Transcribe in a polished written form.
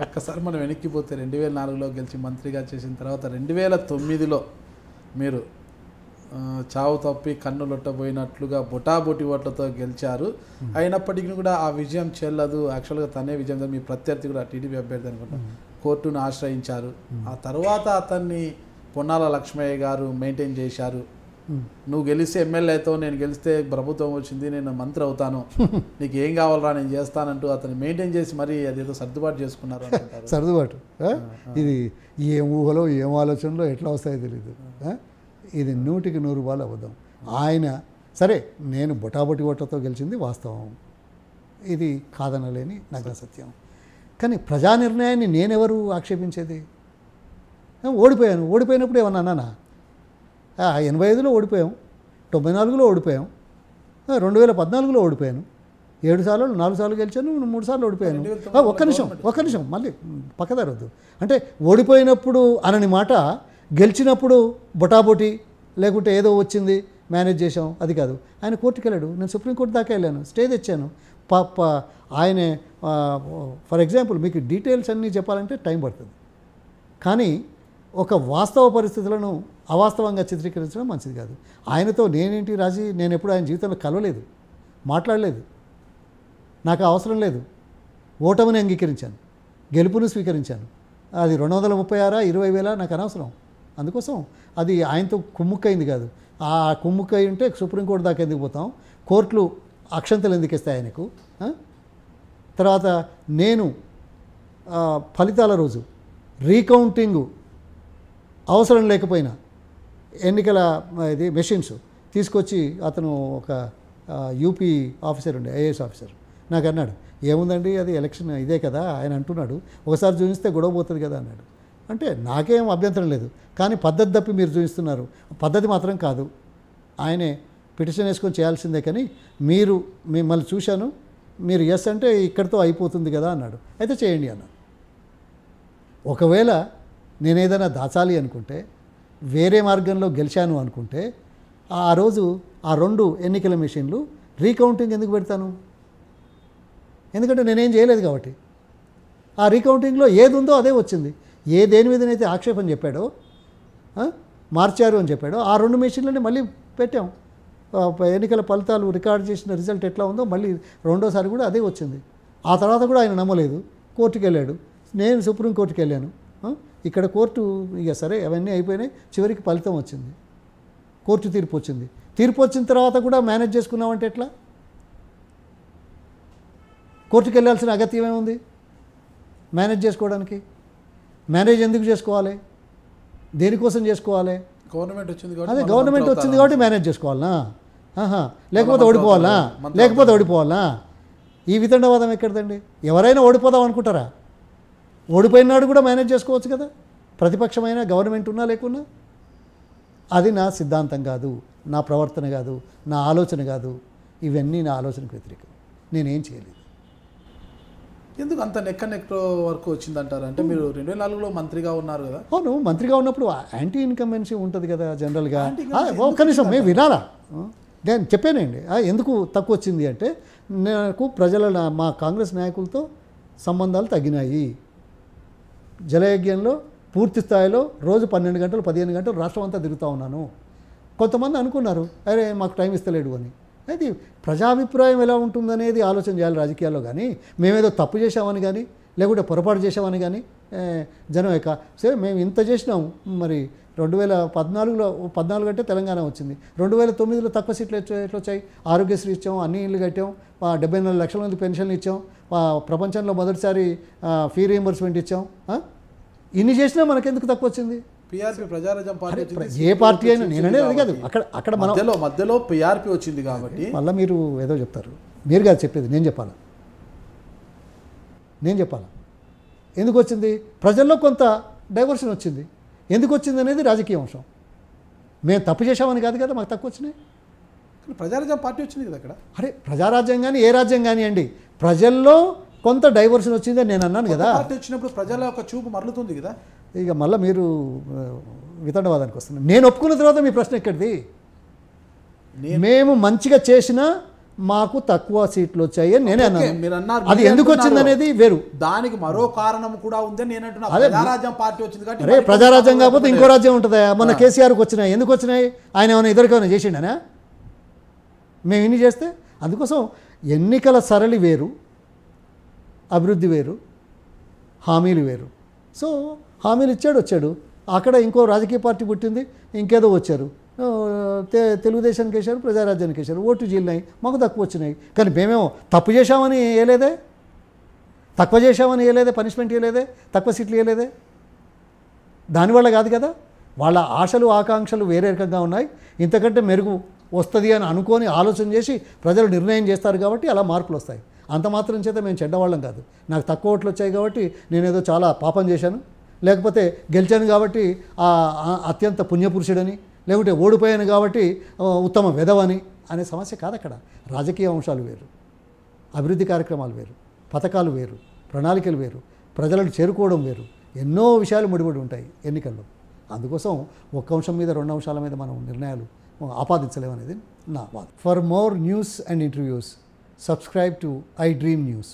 ఒక్కసారి మనం వెనక్కిపోతే 2004లో గెలిచి మంత్రిగా చేసిన తర్వాత 2009లో మీరు చావు తప్పి కన్ను లొట్టబోయినట్లుగా బొటాబొటి ఓట్లతో గెలిచారు. అయినప్పటికీ కూడా ఆ విజయం చెల్లదు. యాక్చువల్గా తనే విజయం, మీ ప్రత్యర్థి కూడా టీడీపీ అభ్యర్థి అనుకుంటా కోర్టును ఆశ్రయించారు. ఆ తర్వాత అతన్ని పొన్నాల లక్ష్మయ్య గారు మెయింటైన్ చేశారు. నువ్వు గెలిస్తే ఎమ్మెల్యే అవుతావు, నేను గెలిస్తే ప్రభుత్వం వచ్చింది, నేను మంత్రి అవుతాను, నీకు ఏం కావాలరా నేను చేస్తానంటూ అతను మెయింటైన్ చేసి మరి అదేదో సర్దుబాటు చేసుకున్నారు. సర్దుబాటు ఇది ఏం ఊహలో ఏం ఆలోచనలో ఎట్లా వస్తాయో తెలియదు. ఇది 100కి 100 రూపాయలు అబద్ధం. ఆయన సరే నేను బొటాబొటి ఓట్లతో గెలిచింది వాస్తవం, ఇది కాదనలేని నగ్న సత్యం. కానీ ప్రజా నిర్ణయాన్ని నేనెవరు ఆక్షేపించేది? ఓడిపోయినప్పుడు ఏమన్నా అన్నానా? 85లో ఓడిపోయాం, 94లో ఓడిపోయాం, 2014లో ఓడిపోయాను, 7 సార్లు 4 సార్లు గెలిచాను, 3 సార్లు ఓడిపోయాను. ఒక్క నిమిషం మళ్ళీ పక్కదారొద్దు. అంటే ఓడిపోయినప్పుడు అనని మాట, గెలిచినప్పుడు బొటాబొటి లేకుంటే ఏదో వచ్చింది మేనేజ్ చేసాం అది కాదు. ఆయన కోర్టుకి వెళ్ళాడు, నేను సుప్రీంకోర్టు దాకా వెళ్ళాను, స్టే తెచ్చాను. ఆయనే ఫర్ ఎగ్జాంపుల్ మీకు డీటెయిల్స్ అన్నీ చెప్పాలంటే టైం పడుతుంది. కానీ ఒక వాస్తవ పరిస్థితులను అవాస్తవంగా చిత్రీకరించడం మంచిది కాదు. ఆయనతో నేనేంటి రాజీ, నేను ఎప్పుడు ఆయన జీవితంలో కలవలేదు, మాట్లాడలేదు, నాకు అవసరం లేదు. ఓటమిని అంగీకరించాను, గెలుపును స్వీకరించాను. అది 236 20,000 నాకు అనవసరం. అందుకోసం అది ఆయనతో కుమ్ముక్కైంది కాదు. ఆ కుమ్ముక్కై ఉంటే సుప్రీంకోర్టు దాకా ఎందుకు పోతాం, కోర్టులు అక్షంతలు ఎందుకు ఇస్తాయి ఆయనకు. తర్వాత నేను ఫలితాల రోజు రీకౌంటింగ్ అవసరం లేకపోయినా ఎన్నికల ఇది మెషిన్స్ తీసుకొచ్చి అతను ఒక యూపీ ఆఫీసర్ ఉండే, ఐఏఎస్ ఆఫీసర్, నాకు అన్నాడు, ఏముందండి అది ఎలక్షన్ ఇదే కదా, ఆయన అంటున్నాడు, ఒకసారి చూపిస్తే గొడవ పోతుంది కదా అన్నాడు. అంటే నాకేం అభ్యంతరం లేదు, కానీ పద్ధతి తప్పి మీరు చూపిస్తున్నారు. పద్ధతి మాత్రం కాదు, ఆయనే పిటిషన్ వేసుకొని చేయాల్సిందే. కానీ మీరు మిమ్మల్ని చూశాను, మీరు ఎస్ అంటే ఇక్కడితో అయిపోతుంది కదా అన్నాడు. అయితే చేయండి అన్నాడు. ఒకవేళ నేను ఏదైనా దాచాలి అనుకుంటే, వేరే మార్గంలో గెలిచాను అనుకుంటే, ఆ రోజు ఆ 2 ఎన్నికల మెషిన్లు రీకౌంటింగ్ ఎందుకు పెడతాను? ఎందుకంటే నేనేం చేయలేదు కాబట్టి. ఆ రీకౌంటింగ్లో ఏది ఉందో అదే వచ్చింది. దేని మీదనైతే ఆక్షేపణ చెప్పాడో, మార్చారు అని చెప్పాడో, ఆ 2 మెషిన్లని మళ్ళీ పెట్టాం. ఎన్నికల ఫలితాలు రికార్డ్ చేసిన రిజల్ట్ ఎట్లా ఉందో మళ్ళీ రెండోసారి కూడా అదే వచ్చింది. ఆ తర్వాత కూడా ఆయన నమ్మలేదు, కోర్టుకు వెళ్ళాడు, నేను సుప్రీంకోర్టుకి వెళ్ళాను. ఇక్కడ కోర్టు ఇక సరే అవన్నీ అయిపోయినాయి, చివరికి ఫలితం వచ్చింది, కోర్టు తీర్పు వచ్చింది. తీర్పు వచ్చిన తర్వాత కూడా మేనేజ్ చేసుకున్నామంటే ఎట్లా? కోర్టుకు వెళ్ళాల్సిన అగత్యం ఏముంది మేనేజ్ చేసుకోవడానికి? మేనేజ్ ఎందుకు చేసుకోవాలి, దేనికోసం చేసుకోవాలి? గవర్నమెంట్ వచ్చింది, అదే గవర్నమెంట్ వచ్చింది కాబట్టి మేనేజ్ చేసుకోవాలనా? లేకపోతే ఓడిపోవాలనా? ఈ వితండవాదం ఎక్కడదండి? ఎవరైనా ఓడిపోదాం అనుకుంటారా? ఓడిపోయినాడు కూడా మేనేజ్ చేసుకోవచ్చు కదా, ప్రతిపక్షమైన గవర్నమెంట్ ఉన్నా లేకున్నా. అది నా సిద్ధాంతం కాదు, నా ప్రవర్తన కాదు, నా ఆలోచన కాదు. ఇవన్నీ నా ఆలోచనకు వ్యతిరేకం. నేనేం చేయలేదు. ఎందుకు అంత నెక్క వరకు వచ్చిందంటారు? అంటే మీరు 2004లో మంత్రిగా ఉన్నారు కదా. అవును, మంత్రిగా ఉన్నప్పుడు యాంటీ ఇన్కంబెన్సీ ఉంటుంది కదా జనరల్గా. ఒక్క నిమిషం మేము వినాలా, నేను చెప్పానండి. ఎందుకు తక్కువ వచ్చింది అంటే, నాకు మా కాంగ్రెస్ నాయకులతో సంబంధాలు తగ్గినాయి. జలయజ్ఞంలో పూర్తి స్థాయిలో రోజు 12 గంటలు 15 గంటలు రాష్ట్రం అంతా తిరుగుతూ ఉన్నాను. కొంతమంది అనుకున్నారు, అరే మాకు టైం ఇస్తలేడు అని. అది ప్రజాభిప్రాయం ఎలా ఉంటుందనేది ఆలోచన చేయాలి రాజకీయాల్లో. కానీ మేమేదో తప్పు చేసామని కానీ, లేకుంటే పొరపాటు చేసామని కానీ జనం సరే మేము ఇంత చేసినాం, మరి 2014 అంటే తెలంగాణ వచ్చింది, 2009లో తక్కువ సీట్లు ఎట్లా వచ్చాయి? ఆరోగ్యశ్రీ ఇచ్చాం, అన్ని ఇళ్ళు కట్టాం, 74 లక్షల మంది పెన్షన్లు ఇచ్చాం, ప్రపంచంలో మొదటిసారి ఫీ రీయింబర్స్మెంట్ ఇచ్చాం. ఇన్ని చేసినా మనకెందుకు తక్కువ వచ్చింది? పిఆర్పి ప్రజారాజ్యం పార్టీ, ఏ పార్టీ అయినా నేననే అది కాదు. అక్కడ మధ్యలో పిఆర్పి వచ్చింది కాబట్టి మళ్ళీ మీరు ఏదో చెప్తారు. మీరు కాదు చెప్పేది, నేను చెప్పాలా? ఎందుకు వచ్చింది? ప్రజల్లో కొంత డైవర్షన్ వచ్చింది. ఎందుకు వచ్చింది అనేది రాజకీయ అంశం. మేము తప్పు చేసామని కాదు కదా మాకు తక్కువ వచ్చినాయి. ప్రజారాజ్యం పార్టీ వచ్చింది కదా అక్కడ. అరే ప్రజారాజ్యం కానీ ఏ రాజ్యం కానివ్వండి, ప్రజల్లో కొంత డైవర్షన్ వచ్చిందని నేను అన్నాను కదా. పార్టీ వచ్చినప్పుడు ప్రజల యొక్క చూపు మరలుతుంది కదా. ఇక మళ్ళీ మీరు వితండవాదానికి వస్తున్నారు. నేను ఒప్పుకున్న తర్వాత మీ ప్రశ్న ఎక్కడిది? మేము మంచిగా చేసినా మాకు తక్కువ సీట్లు వచ్చాయి అని నేనే ఓకే, అన్నాను. మీరు అన్నారు, అది మీరే ఎందుకు అంటున్నారు. వచ్చిందనేది వేరు. దానికి మరో కారణం కూడా ఉందని నేను అంటున్నా. అదే, ప్రజారాజ్యం పార్టీ వచ్చింది కాబట్టి అరే ప్రజారాజ్యం కాకపోతే ఇంకో రాజ్యం ఉంటుందా? మొన్న కేసీఆర్కి వచ్చినాయి, ఎందుకు వచ్చినాయి? ఆయన ఏమైనా ఎదురుకేమైనా చేసిండనా? మేము ఇన్ని చేస్తే. అందుకోసం ఎన్నికల సరళి వేరు, అభివృద్ధి వేరు, హామీలు వేరు. సో హామీలు ఇచ్చాడు, వచ్చాడు. అక్కడ ఇంకో రాజకీయ పార్టీ పుట్టింది, ఇంకేదో వచ్చారు, తెలుగుదేశానికి వేశారు, ప్రజారాజ్యానికి వేశారు, ఓటు జీలినాయి, మాకు తక్కువ వచ్చినాయి. కానీ మేమేమో తప్పు చేశామని వేయలేదే, తక్కువ చేశామని వేయలేదే, పనిష్మెంట్ ఇవ్వలేదే, తక్కువ సీట్లు ఇవ్వలేదే. దానివల్ల కాదు కదా. వాళ్ళ ఆశలు ఆకాంక్షలు వేరే రకంగా ఉన్నాయి. ఇంతకంటే మెరుగు వస్తుంది అని అనుకొని ఆలోచన చేసి ప్రజలు నిర్ణయం చేస్తారు కాబట్టి అలా మార్పులు వస్తాయి. అంత మాత్రం చేత మేము చెడ్డవాళ్ళం కాదు. నాకు తక్కువ ఓట్లు వచ్చాయి కాబట్టి నేనేదో చాలా పాపం చేశాను, లేకపోతే గెలిచాను కాబట్టి అత్యంత పుణ్యపురుషుడని, లేకుంటే ఓడిపోయాను కాబట్టి ఉత్తమ వెధవని అనే సమస్య కాదు. అక్కడ రాజకీయ అంశాలు వేరు, అభివృద్ధి కార్యక్రమాలు వేరు, పథకాలు వేరు, ప్రణాళికలు వేరు, ప్రజలను చేరుకోవడం వేరు, ఎన్నో విషయాలు ముడిపడి ఉంటాయి ఎన్నికల్లో. అందుకోసం ఒక్క అంశం మీద 2 అంశాల మీద మనం నిర్ణయాలు ఆపాదించలేమనేది నా వాదన. For more news and interviews subscribe to iDream News.